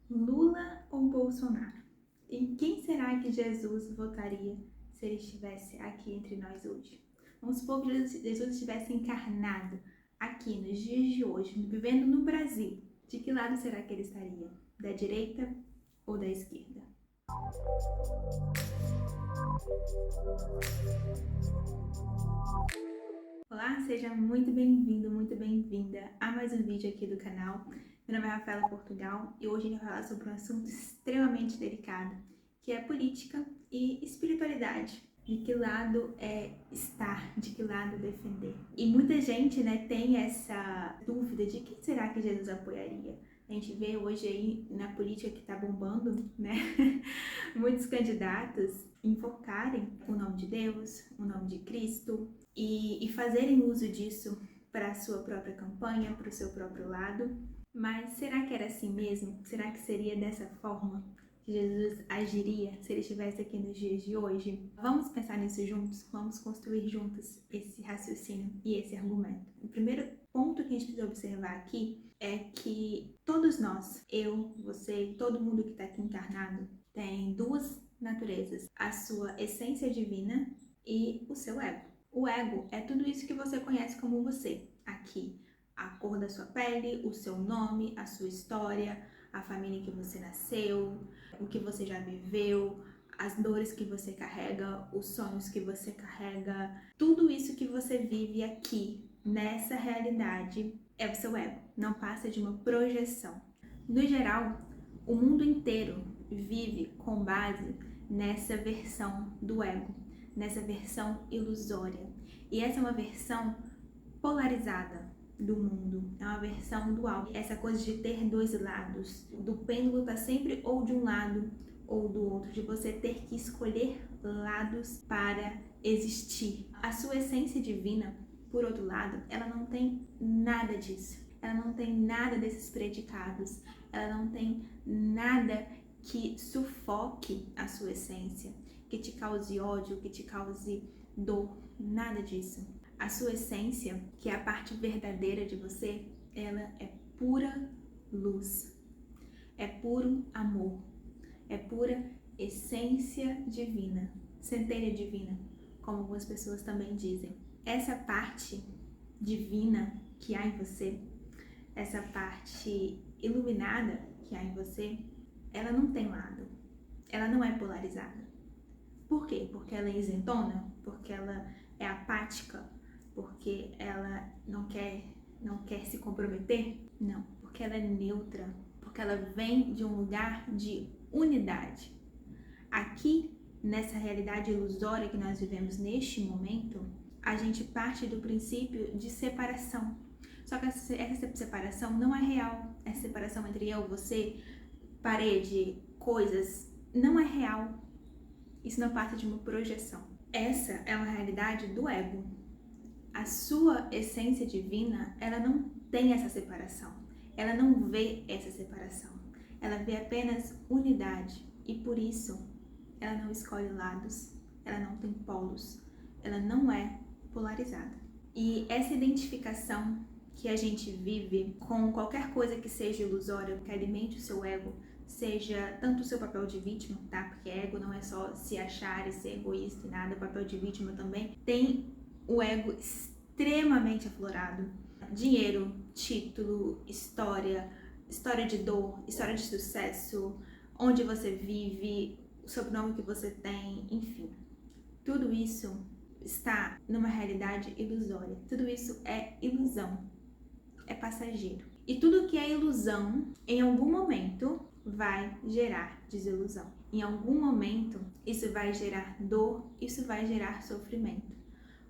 Lula ou Bolsonaro? Em quem será que Jesus votaria se ele estivesse aqui entre nós hoje? Vamos supor que Jesus estivesse encarnado aqui nos dias de hoje, vivendo no Brasil. De que lado será que ele estaria? Da direita ou da esquerda? Olá, seja muito bem-vindo, muito bem-vinda a mais um vídeo aqui do canal. Meu nome é Rafaela Portugal e hoje a gente vai falar sobre um assunto extremamente delicado, que é política e espiritualidade. De que lado estar, de que lado defender. E muita gente, tem essa dúvida de quem será que Jesus apoiaria. A gente vê hoje aí na política que tá bombando, muitos candidatos invocarem o nome de Deus, o nome de Cristo e fazerem uso disso para a sua própria campanha, para o seu próprio lado. Mas será que era assim mesmo? Será que seria dessa forma que Jesus agiria se ele estivesse aqui nos dias de hoje? Vamos pensar nisso juntos? Vamos construir juntos esse raciocínio e esse argumento. O primeiro ponto que a gente precisa observar aqui é que todos nós, eu, você, todo mundo que está aqui encarnado, tem duas naturezas: a sua essência divina e o seu ego. O ego é tudo isso que você conhece como você aqui. A cor da sua pele, o seu nome, a sua história, a família em que você nasceu, o que você já viveu, as dores que você carrega, os sonhos que você carrega, tudo isso que você vive aqui, nessa realidade, é o seu ego. Não passa de uma projeção. No geral, o mundo inteiro vive com base nessa versão do ego, nessa versão ilusória. E essa é uma versão polarizada do mundo, é uma versão dual. Essa coisa de ter dois lados, do pêndulo tá sempre ou de um lado ou do outro, de você ter que escolher lados para existir. A sua essência divina, por outro lado, ela não tem nada disso. Ela não tem nada desses predicados. Ela não tem nada que sufoque a sua essência, que te cause ódio, que te cause dor, nada disso. A sua essência, que é a parte verdadeira de você, ela é pura luz, é puro amor, é pura essência divina, centelha divina, como algumas pessoas também dizem. Essa parte divina que há em você, essa parte iluminada que há em você, ela não tem lado, ela não é polarizada. Por quê? Porque ela é isentona? Porque ela é apática? Porque ela não quer se comprometer? Não, porque ela é neutra, porque ela vem de um lugar de unidade. Aqui, nessa realidade ilusória que nós vivemos neste momento, a gente parte do princípio de separação. Só que essa separação não é real. Essa separação entre eu, você, parede, coisas, não é real. Isso não parte de uma projeção. Essa é uma realidade do ego. A sua essência divina, ela não tem essa separação. Ela não vê essa separação. Ela vê apenas unidade. E por isso, ela não escolhe lados. Ela não tem polos. Ela não é polarizada. E essa identificação que a gente vive com qualquer coisa que seja ilusória, que alimente o seu ego, seja tanto o seu papel de vítima, tá? Porque ego não é só se achar e ser egoísta e nada, o papel de vítima também tem o ego extremamente aflorado. Dinheiro, título, história de dor, história de sucesso, onde você vive, o sobrenome que você tem, enfim. Tudo isso está numa realidade ilusória. Tudo isso é ilusão, é passageiro. E tudo que é ilusão, em algum momento, vai gerar desilusão. Em algum momento, isso vai gerar dor, isso vai gerar sofrimento.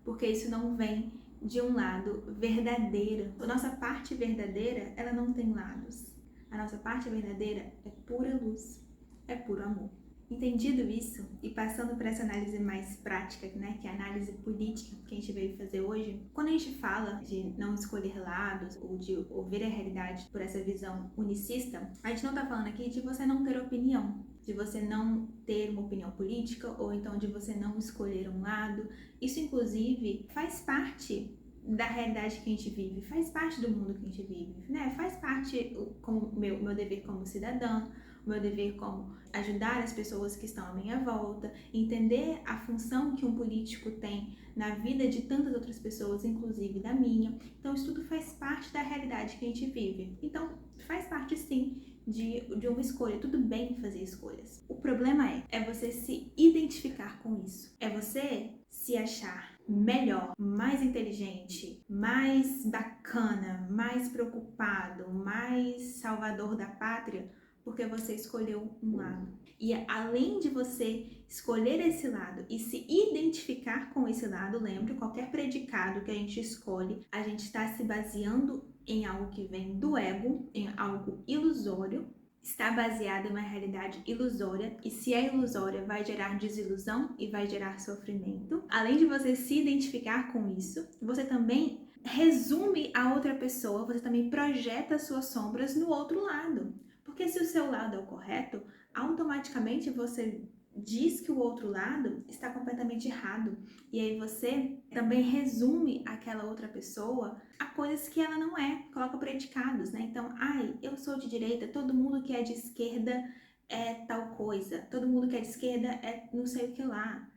Porque isso não vem de um lado verdadeiro. A nossa parte verdadeira, ela não tem lados. A nossa parte verdadeira é pura luz, é puro amor. Entendido isso, e passando para essa análise mais prática, que é a análise política que a gente veio fazer hoje, quando a gente fala de não escolher lados ou de ouvir a realidade por essa visão unicista, a gente não está falando aqui de você não ter opinião, de você não ter uma opinião política ou então de você não escolher um lado. Isso, inclusive, faz parte da realidade que a gente vive, faz parte do mundo que a gente vive, Faz parte como meu dever como cidadã, o meu dever como ajudar as pessoas que estão à minha volta, entender a função que um político tem na vida de tantas outras pessoas, inclusive da minha. Então, isso tudo faz parte da realidade que a gente vive. Então, faz parte sim de uma escolha. Tudo bem fazer escolhas. O problema é você se identificar com isso. É você se achar melhor, mais inteligente, mais bacana, mais preocupado, mais salvador da pátria, porque você escolheu um lado. E além de você escolher esse lado e se identificar com esse lado, lembre, qualquer predicado que a gente escolhe, a gente está se baseando em algo que vem do ego, em algo ilusório, está baseado em uma realidade ilusória, e se é ilusória vai gerar desilusão e vai gerar sofrimento. Além de você se identificar com isso, você também resume a outra pessoa, você também projeta suas sombras no outro lado. Porque se o seu lado é o correto, automaticamente você diz que o outro lado está completamente errado. E aí você também resume aquela outra pessoa a coisas que ela não é, coloca predicados, né? Então, eu sou de direita, todo mundo que é de esquerda é tal coisa, todo mundo que é de esquerda é não sei o que lá.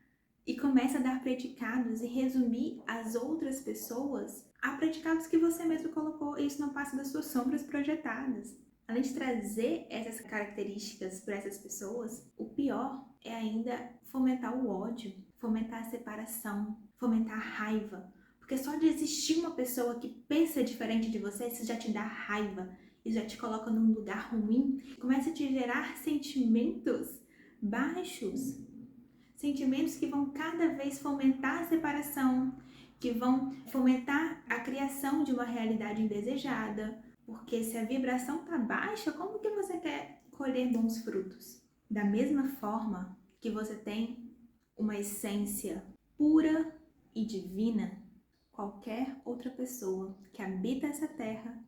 E começa a dar predicados e resumir as outras pessoas a predicados que você mesmo colocou, e isso não passa das suas sombras projetadas. Além de trazer essas características para essas pessoas, o pior é ainda fomentar o ódio, fomentar a separação, fomentar a raiva. Porque só de existir uma pessoa que pensa diferente de você, isso já te dá raiva, isso já te coloca num lugar ruim, começa a te gerar sentimentos baixos, sentimentos que vão cada vez fomentar a separação, que vão fomentar a criação de uma realidade indesejada. Porque se a vibração está baixa, como que você quer colher bons frutos? Da mesma forma que você tem uma essência pura e divina, qualquer outra pessoa que habita essa terra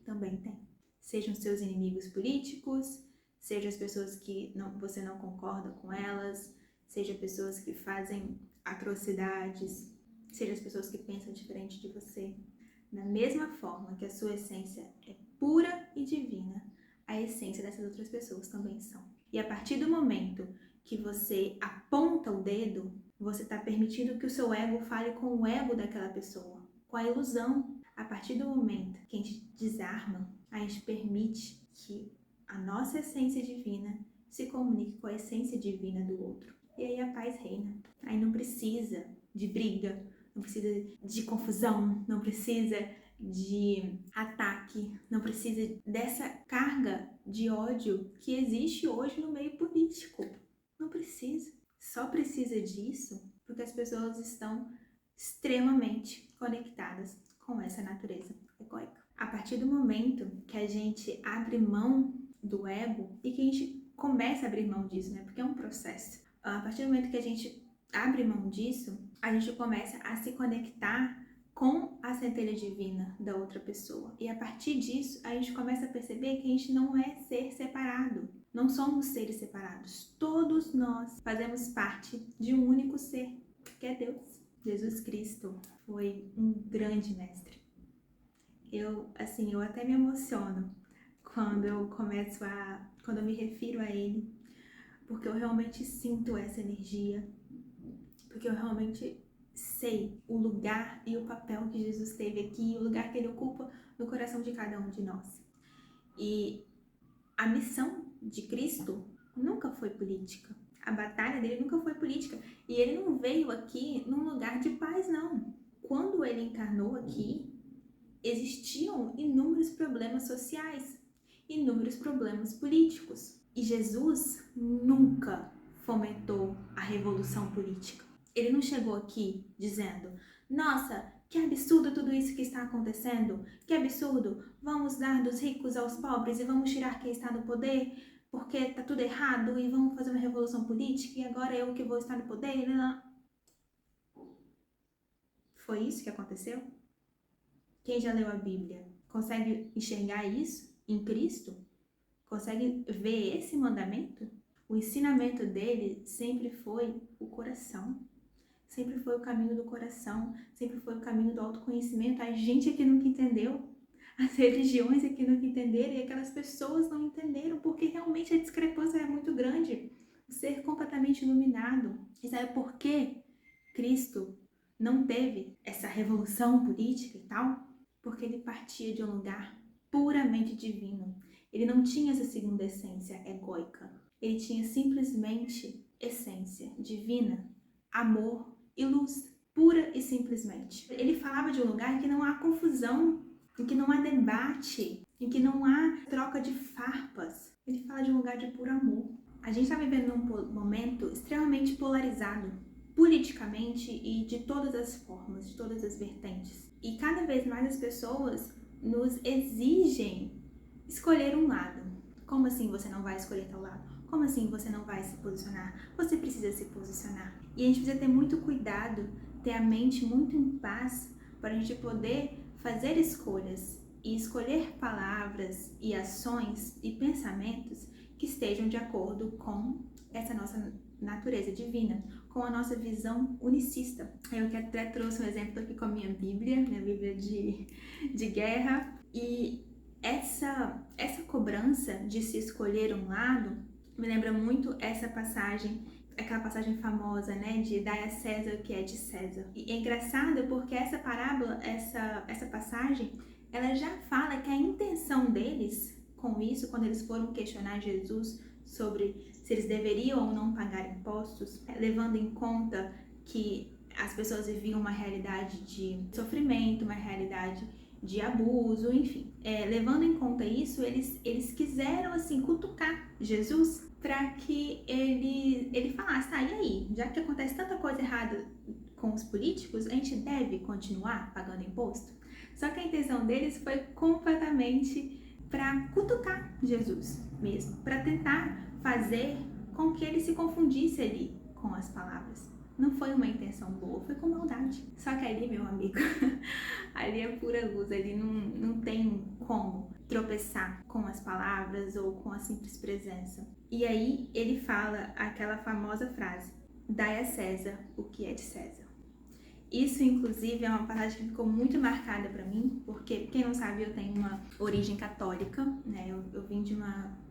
também tem. Sejam seus inimigos políticos, sejam as pessoas que você não concorda com elas, sejam pessoas que fazem atrocidades, sejam as pessoas que pensam diferente de você. Da mesma forma que a sua essência é pura e divina, a essência dessas outras pessoas também são. E a partir do momento que você aponta o dedo, você está permitindo que o seu ego fale com o ego daquela pessoa, com a ilusão. A partir do momento que a gente desarma, a gente permite que a nossa essência divina se comunique com a essência divina do outro. E aí a paz reina. Aí não precisa de briga, não precisa de confusão, não precisa de ataque, não precisa dessa carga de ódio que existe hoje no meio político. Não precisa. Só precisa disso porque as pessoas estão extremamente conectadas com essa natureza egóica. A partir do momento que a gente abre mão do ego e que a gente começa a abrir mão disso, né? Porque é um processo. A partir do momento que a gente abre mão disso, a gente começa a se conectar com a centelha divina da outra pessoa. E a partir disso, a gente começa a perceber que a gente não é ser separado. Não somos seres separados. Todos nós fazemos parte de um único ser, que é Deus. Jesus Cristo foi um grande mestre. Eu até me emociono quando eu me refiro a ele, porque eu realmente sinto essa energia, porque eu realmente sei o lugar e o papel que Jesus teve aqui, o lugar que ele ocupa no coração de cada um de nós. E a missão de Cristo nunca foi política. A batalha dele nunca foi política. E ele não veio aqui num lugar de paz, não. Quando ele encarnou aqui, existiam inúmeros problemas sociais, inúmeros problemas políticos. E Jesus nunca fomentou a revolução política. Ele não chegou aqui dizendo: nossa, que absurdo tudo isso que está acontecendo, que absurdo, vamos dar dos ricos aos pobres e vamos tirar quem está no poder, porque está tudo errado e vamos fazer uma revolução política e agora eu que vou estar no poder. Não. Foi isso que aconteceu? Quem já leu a Bíblia consegue enxergar isso em Cristo? Consegue ver esse mandamento? O ensinamento dele sempre foi o coração. Sempre foi o caminho do coração, sempre foi o caminho do autoconhecimento. A gente é que nunca entendeu. as religiões aqui não entenderam e aquelas pessoas não entenderam, porque realmente a discrepância é muito grande. O ser completamente iluminado. E sabe por que Cristo não teve essa revolução política e tal? Porque ele partia de um lugar puramente divino. Ele não tinha essa segunda essência egóica. Ele tinha simplesmente essência divina, amor e luz, pura e simplesmente. Ele falava de um lugar em que não há confusão, em que não há debate, em que não há troca de farpas. Ele fala de um lugar de puro amor. A gente está vivendo num momento extremamente polarizado, politicamente e de todas as formas, de todas as vertentes. E cada vez mais as pessoas nos exigem escolher um lado. Como assim você não vai escolher tal lado? Como assim você não vai se posicionar? Você precisa se posicionar. E a gente precisa ter muito cuidado, ter a mente muito em paz para a gente poder fazer escolhas e escolher palavras e ações e pensamentos que estejam de acordo com essa nossa natureza divina, com a nossa visão unicista. Eu que até trouxe um exemplo aqui com a minha Bíblia de guerra, e essa cobrança de se escolher um lado me lembra muito essa passagem, aquela passagem famosa, né, de dai a César o que é de César. E é engraçado porque essa parábola, essa passagem, ela já fala que a intenção deles com isso, quando eles foram questionar Jesus sobre se eles deveriam ou não pagar impostos, levando em conta que as pessoas viviam uma realidade de sofrimento, uma realidade de abuso, enfim. Levando em conta isso, eles quiseram, assim, cutucar Jesus para que ele falasse, tá, e aí? Já que acontece tanta coisa errada com os políticos, a gente deve continuar pagando imposto? Só que a intenção deles foi completamente para cutucar Jesus mesmo, para tentar fazer com que ele se confundisse ali com as palavras. Não foi uma intenção boa, foi com maldade. Só que ali, meu amigo, ali é pura luz, ali não tem como tropeçar com as palavras ou com a simples presença. E aí ele fala aquela famosa frase, dai a César o que é de César. Isso, inclusive, é uma passagem que ficou muito marcada para mim, porque, quem não sabe, eu tenho uma origem católica, né? Eu vim de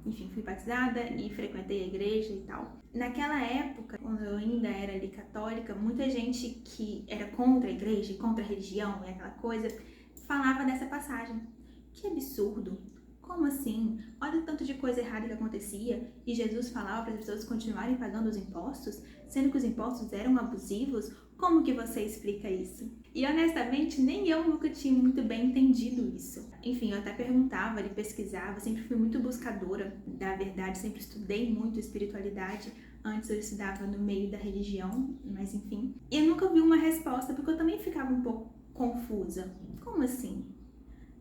enfim, fui batizada e frequentei a igreja e tal. Naquela época, quando eu ainda era ali católica, muita gente que era contra a igreja, contra a religião e aquela coisa, falava dessa passagem. Que absurdo! Como assim? Olha o tanto de coisa errada que acontecia e Jesus falava para as pessoas continuarem pagando os impostos, sendo que os impostos eram abusivos. Como que você explica isso? E honestamente, nem eu nunca tinha muito bem entendido isso. Enfim, eu até perguntava, pesquisava, sempre fui muito buscadora da verdade, sempre estudei muito espiritualidade. Antes eu estudava no meio da religião, mas enfim. E eu nunca vi uma resposta, porque eu também ficava um pouco confusa. Como assim?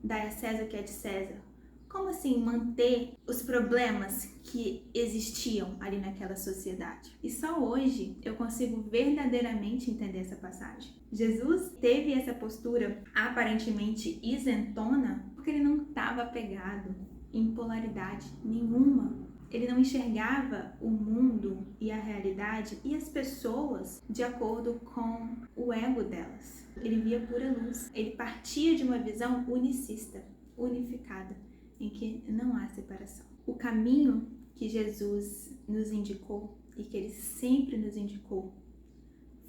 Dai a César o que é de César? Como assim manter os problemas que existiam ali naquela sociedade? E só hoje eu consigo verdadeiramente entender essa passagem. Jesus teve essa postura aparentemente isentona porque ele não estava apegado em polaridade nenhuma. Ele não enxergava o mundo e a realidade e as pessoas de acordo com o ego delas. Ele via pura luz. Ele partia de uma visão unicista, unificada, em que não há separação. O caminho que Jesus nos indicou e que ele sempre nos indicou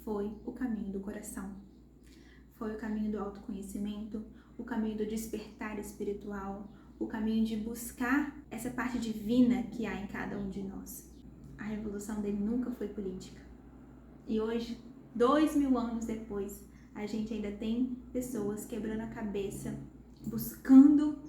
foi o caminho do coração. Foi o caminho do autoconhecimento, o caminho do despertar espiritual, o caminho de buscar essa parte divina que há em cada um de nós. A revolução dele nunca foi política. E hoje, 2000 anos depois, a gente ainda tem pessoas quebrando a cabeça, buscando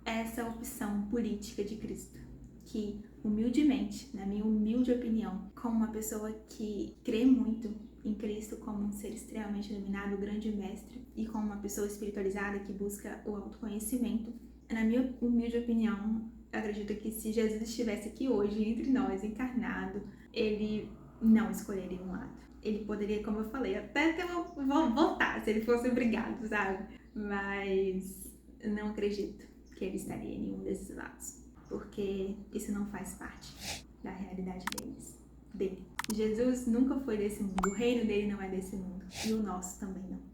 essa opção política de Cristo, que humildemente, na minha humilde opinião, como uma pessoa que crê muito em Cristo como um ser extremamente iluminado, o grande mestre, e como uma pessoa espiritualizada que busca o autoconhecimento, na minha humilde opinião, eu acredito que se Jesus estivesse aqui hoje, entre nós, encarnado, ele não escolheria um lado. Ele poderia, como eu falei, até votar se ele fosse obrigado, sabe? Mas não acredito que ele estaria em nenhum desses lados, porque isso não faz parte da realidade dele. Jesus nunca foi desse mundo, o reino dele não é desse mundo, e o nosso também não.